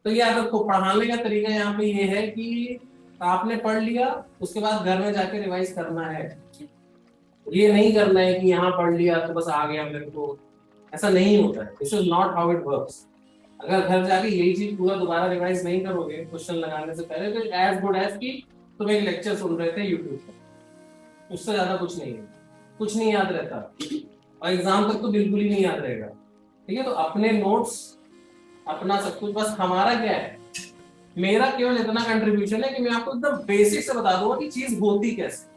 तो याद रखो, पढ़ाने का तरीका यहाँ पे ये है कि आपने पढ़ लिया, उसके बाद घर में जाके रिवाइज करना है। ये नहीं करना है कि यहाँ पढ़ लिया तो बस आ गया मेरे को, ऐसा नहीं होता है। This is not how it works. अगर घर जाके यही चीज पूरा दोबारा रिवाइज नहीं करोगे क्वेश्चन लगाने से पहले, तो एज गुड एज की तुम एक लेक्चर सुन रहे थे यूट्यूब पर, उससे ज्यादा कुछ नहीं है। कुछ नहीं याद रहता, और एग्जाम तक तो बिल्कुल ही नहीं याद रहेगा। ठीक है, तो अपने नोट्स, अपना सब कुछ, बस हमारा क्या है, मेरा केवल इतना कंट्रीब्यूशन है कि मैं आपको एकदम बेसिक से बता दूंगा कि चीज होती कैसे।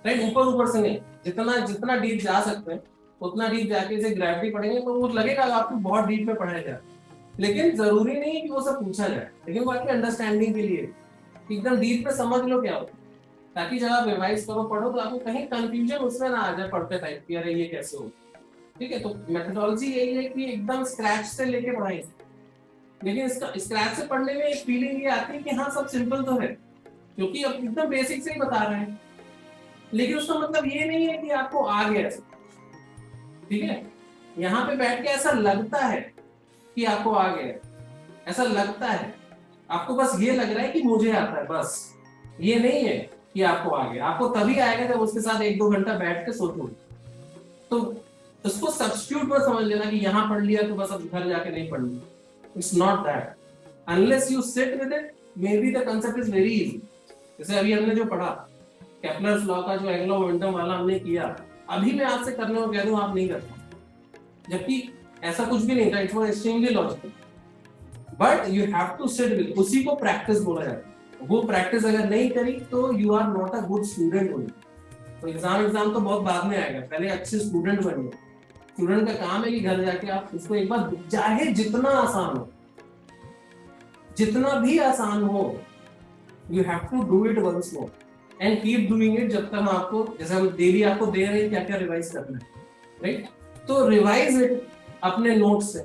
राइट, ऊपर ऊपर से नहीं, जितना जितना डीप जा सकते हैं उतना डीप जाके इसे ग्रेविटी पढ़ेंगे तो वो लगेगा आपको बहुत डीप में पढ़ाया जाए। लेकिन जरूरी नहीं है कि वो सब पूछा जाए, लेकिन वो आपकी अंडरस्टैंडिंग के लिए एकदम डीप में समझ लो क्या होता है, ताकि जब आप रिवाइज करो पढ़ो तो आपको कहीं कंफ्यूजन उसमें ना आ जाए पढ़ते टाइम कि अरे ये कैसे हो। ठीक है, तो मेथोडोलॉजी यही है कि एकदम स्क्रैच से लेके पढ़ाएंगे। लेकिन इसका स्क्रैच से पढ़ने में एक फीलिंग ये आती है कि हाँ सब सिंपल तो है, क्योंकि अब एकदम बेसिक से ही बता रहे हैं। लेकिन उसका मतलब ये नहीं है कि आपको आ गया ऐसा। ठीक है, यहाँ पे बैठ के ऐसा लगता है कि आपको आ गया, ऐसा लगता है, आपको बस ये लग रहा है कि मुझे आता है, बस ये नहीं है कि आपको आ गया। आपको तभी आएगा जब उसके साथ एक दो घंटा बैठ के सोचो। तो उसको सब्स्टिट्यूट पर समझ लेना कि यहाँ पढ़ लिया तो बस अब घर जाके नहीं पढ़ना। It's not that, unless you sit with it, may be the concept is very easy. जैसे अभी हमने जो पढ़ा केपलर्स लॉ का, जो एंग्लो मोमेंटम वाला हमने किया, अभी मैं आज से करने को कह दूं आप नहीं करते, जबकि ऐसा कुछ भी नहीं था, it was extremely logical. But you have to sit with, उसी को प्रैक्टिस बोला जाता है। वो प्रैक्टिस अगर नहीं करी तो you are not a good student only. तो एग्जाम तो बहुत बाद में आएगा, पहले अच्छे स्टूडेंट बनिए। स्टूडेंट का काम है कि घर जाके आप उसको एक बार, चाहे जितना आसान हो, जितना भी आसान हो, you have to do it once more and keep doing it, जब तक हम आपको, जैसे हम डेली आपको दे रहे हैं क्या क्या रिवाइज करना है। राइट, तो रिवाइज इट अपने नोट से,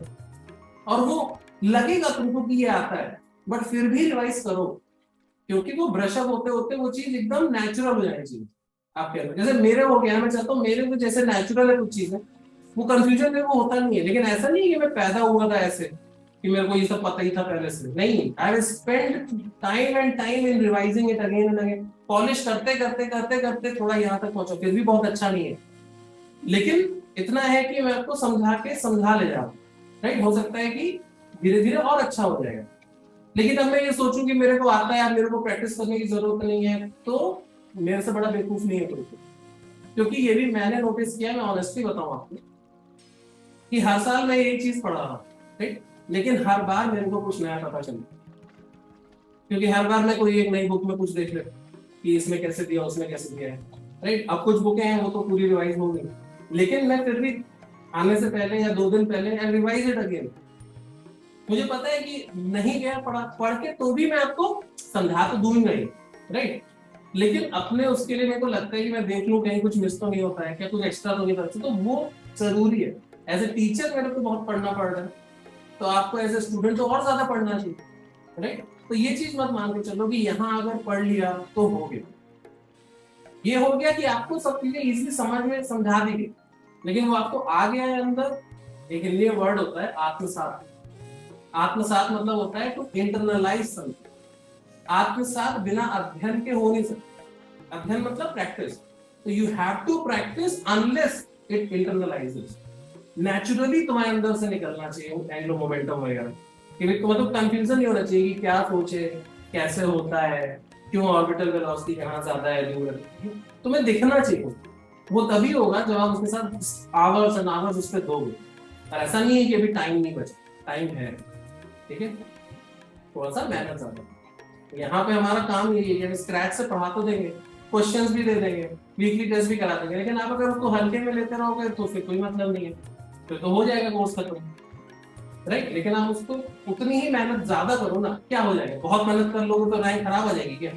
और वो लगेगा तुमको कि ये आता है, बट फिर भी रिवाइज करो, क्योंकि वो ब्रश अप होते होते वो चीज एकदम नेचुरल हो जानी चाहिए आपके अंदर। जैसे मेरे हो गया, मैं चाहता हूँ मेरे को जैसे नेचुरल है कुछ चीजें, वो कंफ्यूजन मेरे को होता नहीं है। लेकिन ऐसा नहीं है कि मैं पैदा हुआ था ऐसे कि मेरे को ये सब पता ही था पहले से, नहीं। I have spend time and time in revising it again and again, polish करते करते करते करते थोड़ा यहाँ तक पहुंचा, फिर भी बहुत अच्छा नहीं है। लेकिन इतना है कि मैं आपको समझा के समझा ले जाऊँ। राइट, हो सकता है कि धीरे धीरे और अच्छा हो जाएगा। लेकिन अब मैं ये सोचूं कि मेरे को आता है, अब मेरे को प्रैक्टिस करने की जरूरत नहीं है, तो मेरे से बड़ा बेवकूफ नहीं है कोई। क्योंकि ये भी मैंने नोटिस किया, मैं ऑनेस्टली बताऊं आपको, कि हर साल मैं ये चीज पढ़ रहा हूँ, राइट, लेकिन हर बार मेरे को कुछ नया पता चला। क्योंकि हर बार मैं कोई एक नई बुक में कुछ देख लेता कि इसमें कैसे दिया, उसमें कैसे दिया है। राइट, अब कुछ बुकें हैं वो तो पूरी रिवाइज होंगी, लेकिन मैं फिर भी आने से पहले या 2 दिन पहले आई रिवाइज इट अगेन। मुझे पता है कि नहीं गया पढ़ा पढ़ के तो भी मैं आपको समझा तो दूंगा ही। राइट, लेकिन अपने उसके लिए मेरे को लगता है कि मैं देख लूं कहीं कुछ मिस तो नहीं होता है, क्या कुछ एक्स्ट्रा तो नहीं करता, तो वो जरूरी है। एज ए टीचर मेरे को बहुत पढ़ना पड़ रहा है, तो आपको एज ए स्टूडेंट तो और ज्यादा पढ़ना चाहिए। राइट, तो ये चीज मत मान के चलो कि यहाँ अगर पढ़ लिया तो हो गया। ये हो गया कि आपको सब चीजें इजीली समझ में समझा दी गई, लेकिन वो आपको आ गया है अंदर। एक हिंदी वर्ड होता है आत्मसात। आत्मसात मतलब होता है टू इंटरनलाइज समथिंग। आत्मसात बिना अध्ययन के हो नहीं सकता। अध्ययन मतलब प्रैक्टिस, तो you have to practice unless it internalises. Naturally तुम्हारे अंदर से निकलना चाहिए एंग्लो मोमेंटम वगैरह, कि मतलब कंफ्यूजन नहीं होना चाहिए कि क्या सोचे, कैसे होता है, क्यों ऑर्बिटल वेलोसिटी कहाँ ज्यादा है दूर है, तुम्हें दिखना चाहिए। वो तभी होगा जब आप उसके साथ आवर्स एंड आवर्स उस पर दोगे। और ऐसा नहीं है कि अभी टाइम नहीं बचा, टाइम है। ठीक है, थोड़ा सा मेहनत ज्यादा है। यहाँ पे हमारा काम यही है कि स्क्रैच से पढ़ा तो देंगे, क्वेश्चंस भी दे देंगे, वीकली टेस्ट भी करा देंगे, लेकिन आप अगर उसको हल्के में लेते रहोगे तो फिर कोई मतलब नहीं है, फिर तो हो जाएगा कोर्स खत्म। राइट, लेकिन आप उसको उतनी ही मेहनत ज्यादा करो ना, क्या हो जाएगा, बहुत मेहनत कर लोगे तो रैंक खराब आ जाएगी क्या?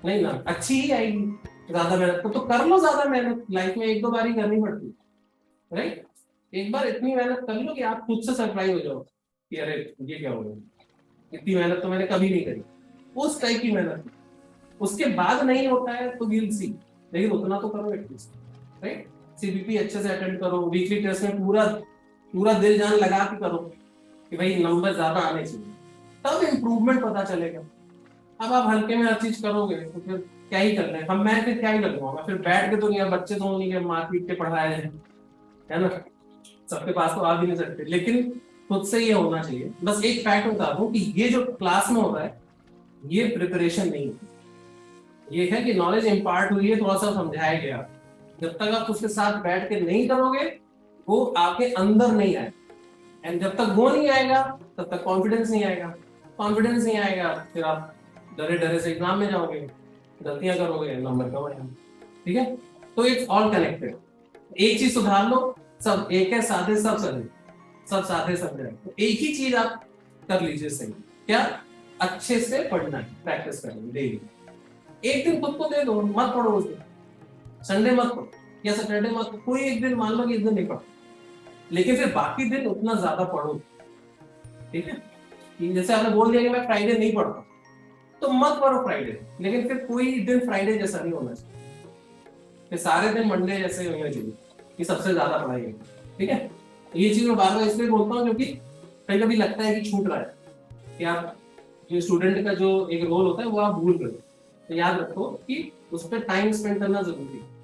नहीं ना, अच्छी ही आएगी। ज्यादा मेहनत तो कर लो, ज्यादा मेहनत लाइफ में एक दो बार ही करनी पड़ती है। राइट, एक बार इतनी मेहनत कर लो कि आप खुद से सरप्राइज हो जाओ कि अरे ये क्या हो गया, इतनी मेहनत तो मैंने कभी नहीं करी। उस टाइप की मेहनत, उसके बाद नहीं होता है तो विल सी, लेकिन उतना तो करो एटलीस्ट। राइट, सीबीपी अच्छे से अटेंड करो, वीकली टेस्ट में पूरा पूरा दिल जान लगा के करो कि भाई नंबर ज्यादा आने चाहिए। तब इम्प्रूवमेंट पता चलेगा। अब आप हल्के में हर चीज करोगे तो फिर क्या ही कर रहे हैं हम, मैं फिर क्या ही लगवाऊंगा, फिर बैठ के तो नहीं, बच्चे तो नहीं के मार पीट के पढ़ाए हैं, है ना, सबके पास तो आ भी नहीं सकते, लेकिन खुद से ये होना चाहिए। बस एक फैक्ट बता दूं कि ये जो क्लास में होता है ये प्रिपरेशन नहीं है, ये है कि नॉलेज इम्पार्ट हुई है, थोड़ा सा समझाया गया, जब तक आप उसके साथ बैठ के नहीं करोगे वो आपके अंदर नहीं आए, एंड जब तक वो नहीं आएगा तब तक कॉन्फिडेंस नहीं आएगा, कॉन्फिडेंस नहीं आएगा फिर आप डरे डरे से एग्जाम में जाओगे, गलतियां करोगे, नंबर कम आएगा। ठीक है, तो इट्स ऑल कनेक्टेड। एक चीज सुधार लो, सब एक है, साधे सब सधे, सब साधे समझे, तो एक ही चीज आप कर लीजिए सही, क्या, अच्छे से पढ़ना है, प्रैक्टिस करनी डेली। एक दिन खुद को दे दो, मत पढ़ो उस दिन, संडे मत पढ़ो या सैटरडे मत पढ़ो, कोई एक दिन मान लो कि इस दिन नहीं पढ़ो, लेकिन फिर बाकी दिन उतना ज्यादा पढ़ो। ठीक है, कि जैसे आपने बोल दिया कि मैं फ्राइडे नहीं पढ़ता, तो मत पढ़ो फ्राइडे, लेकिन फिर कोई दिन फ्राइडे जैसा नहीं होना चाहिए, फिर सारे दिन मंडे जैसे होने चाहिए कि सबसे ज्यादा पढ़ाई है। ठीक है, ये चीज मैं बार बार इसलिए बोलता हूँ क्योंकि कभी कभी लगता है कि छूट रहा है, कि आप जो स्टूडेंट का जो एक रोल होता है वो आप भूल गए, तो याद रखो कि उस पर टाइम स्पेंड करना जरूरी है।